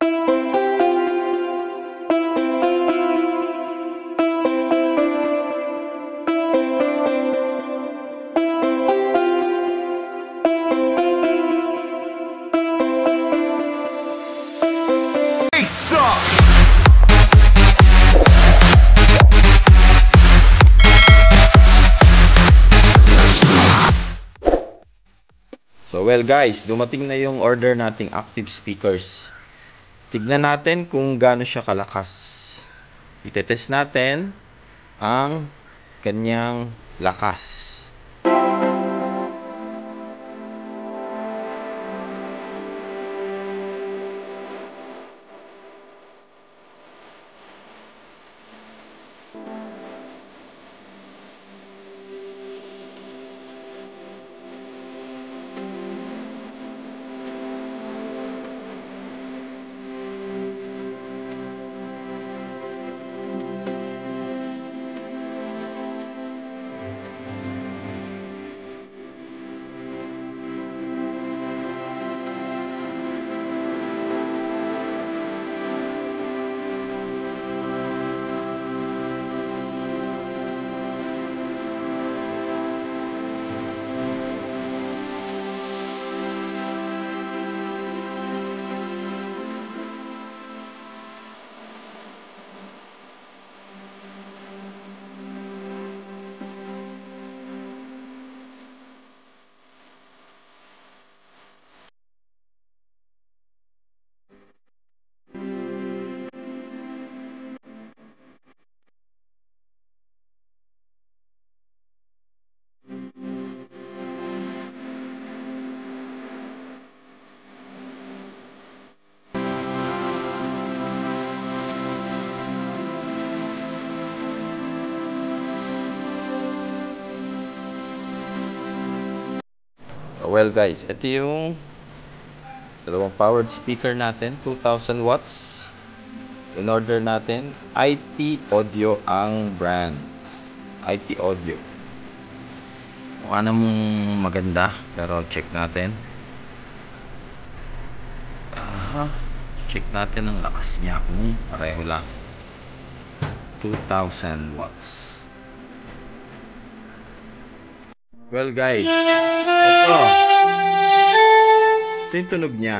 So well guys, dumating na yung order nating active speakers. Tignan natin kung gaano siya kalakas. Itetest natin ang kanyang lakas. Well guys, ito yung dalawang powered speaker natin, 2000 watts. In order natin, IT Audio ang brand. IT Audio. Mukha namang maganda, pero check natin. Check natin ang lakas niya kung pareho lang. 2000 watts. Well guys, ito yung tunog niya.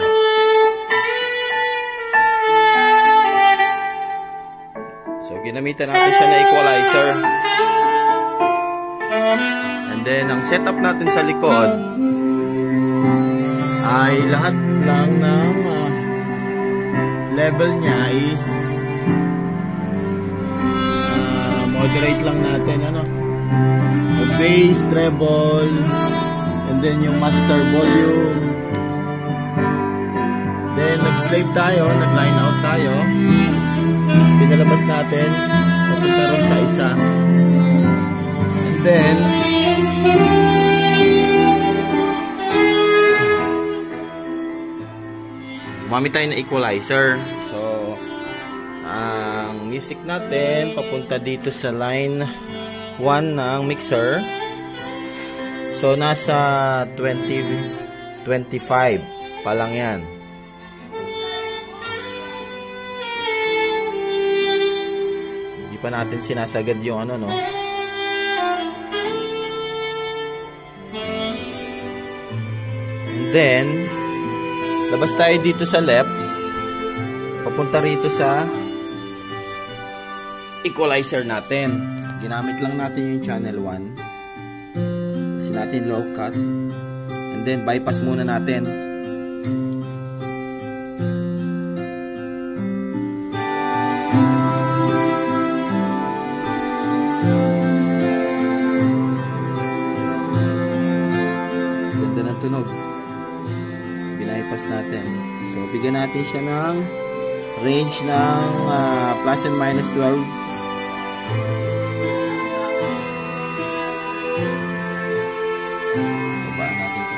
So ginamitan natin siya na equalizer. And then ang setup natin sa likod ay lahat lang ng level niya is moderate lang natin, ano, bass, treble, and then yung master volume. Then nag-slave tayo, nag-line out tayo, pinalabas natin papunta rin sa isa, and then gumamit tayo ng equalizer. So ang music natin papunta dito sa line 1 ng mixer. So nasa 25 pa lang yan. Hindi pa natin sinasagad yung ano, no. And then labas tayo dito sa left, papunta rito sa equalizer natin. Ginamit lang natin yung channel 1. Kasi natin low cut. And then bypass muna natin. Ganda ng tunog. Bypass natin. So bigyan natin siya ng range ng plus and minus 12. Babaan natin ito.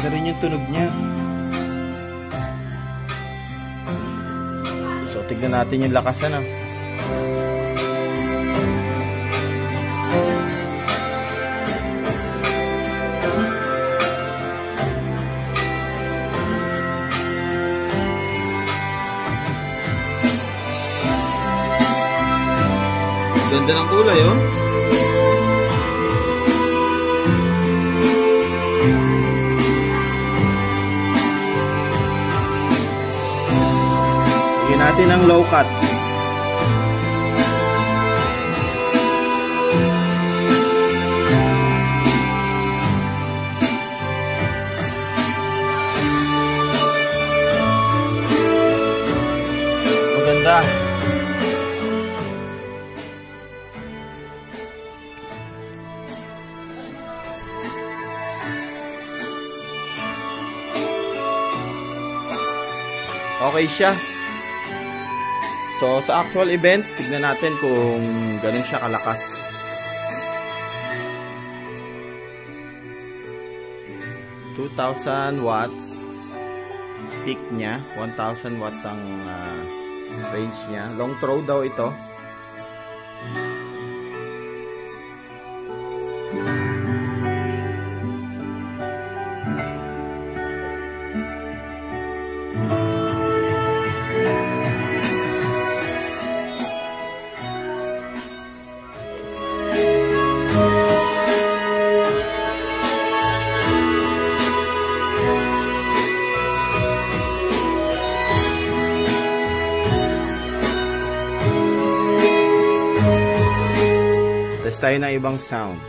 Ganda rin yung tunog niya. So, tignan natin yung lakas na. Ganda ng kulay, oh. Bigyan natin ng low cut. Maganda. Okay siya. So, sa actual event, tignan natin kung ganun siya kalakas. (2,000 watts) peak niya. 1,000 watts ang range niya. Long throw daw ito. Tayo ng ibang sound.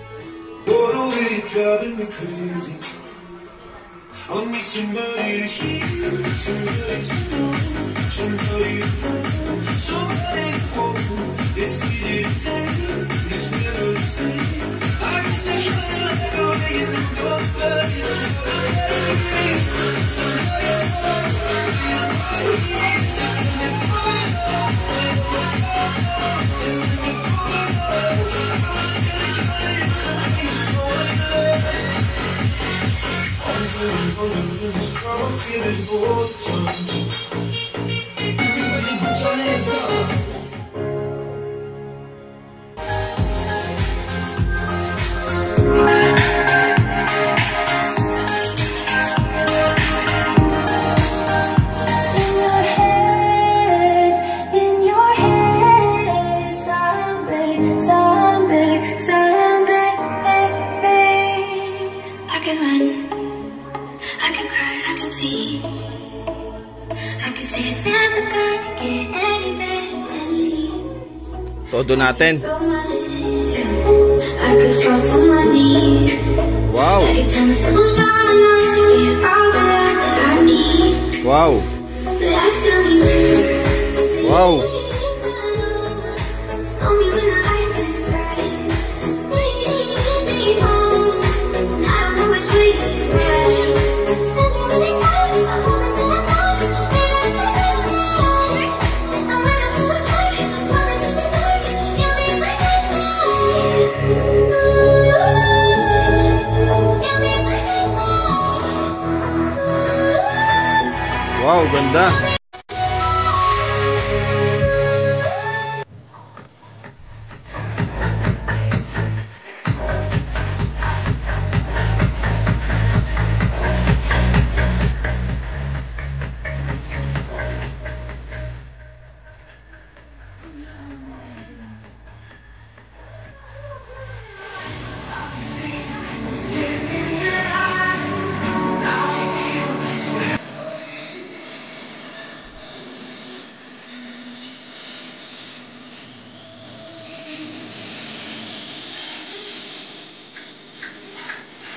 Todo natin. Wow. Wow. Wow. Wow, ganda.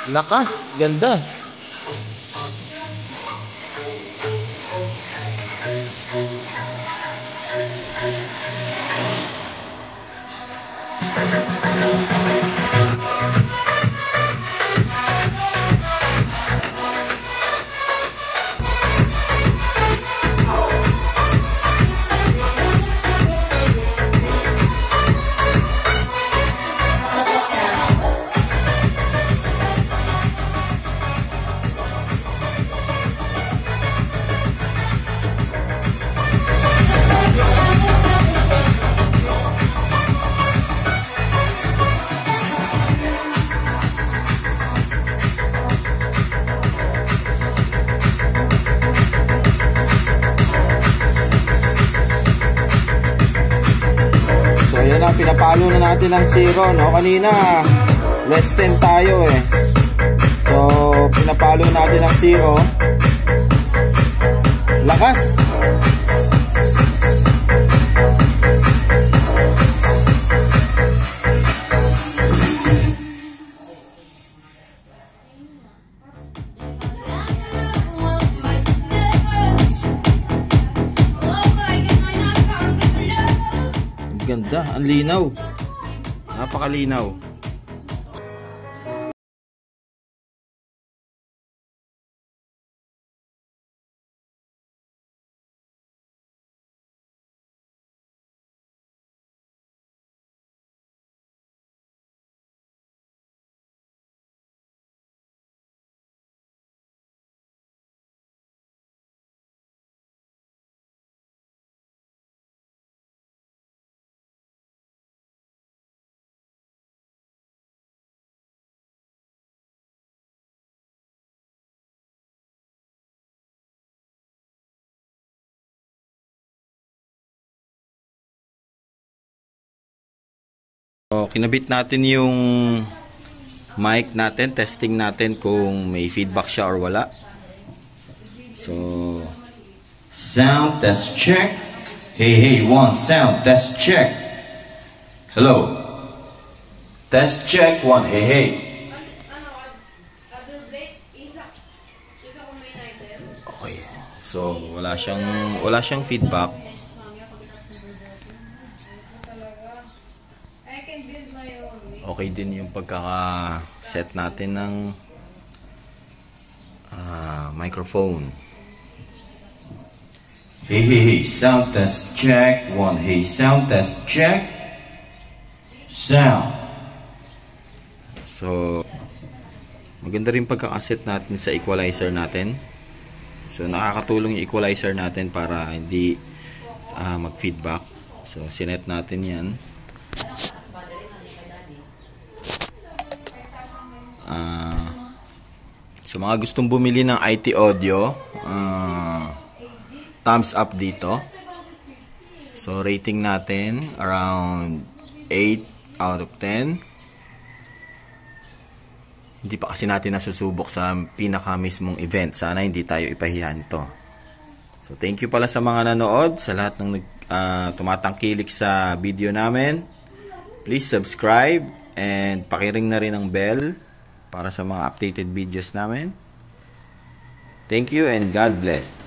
Lakas, ganda. pinapalo na natin ang 0, no? Kanina, less 10 tayo eh. So, pinapalo natin ang 0. Lakas! Ganda, ang linaw. Napakalinaw. So, kinabit natin yung mic natin, testing natin kung may feedback siya or wala. So, sound test check. Hey, one sound test check. Hello. Test check, one. Hey. Okay. So, wala siyang feedback. Okay din yung pagkaka-set natin ng microphone. Hey, sound test check. One, hey, sound test check. Sound. So, maganda rin pagkaka-set natin sa equalizer natin. So, nakakatulong yung equalizer natin para hindi mag-feedback. So, sinet natin yan. So mga gustong bumili ng IT audio, thumbs up dito. So rating natin around 8 out of 10. Hindi pa kasi natin nasusubok sa pinaka mismong event. Sana hindi tayo ipahiyan ito. So thank you pala sa mga nanood, sa lahat ng tumatangkilik sa video namin. Please subscribe and pakiring na rin ang bell para sa mga updated videos namin. Thank you and God bless.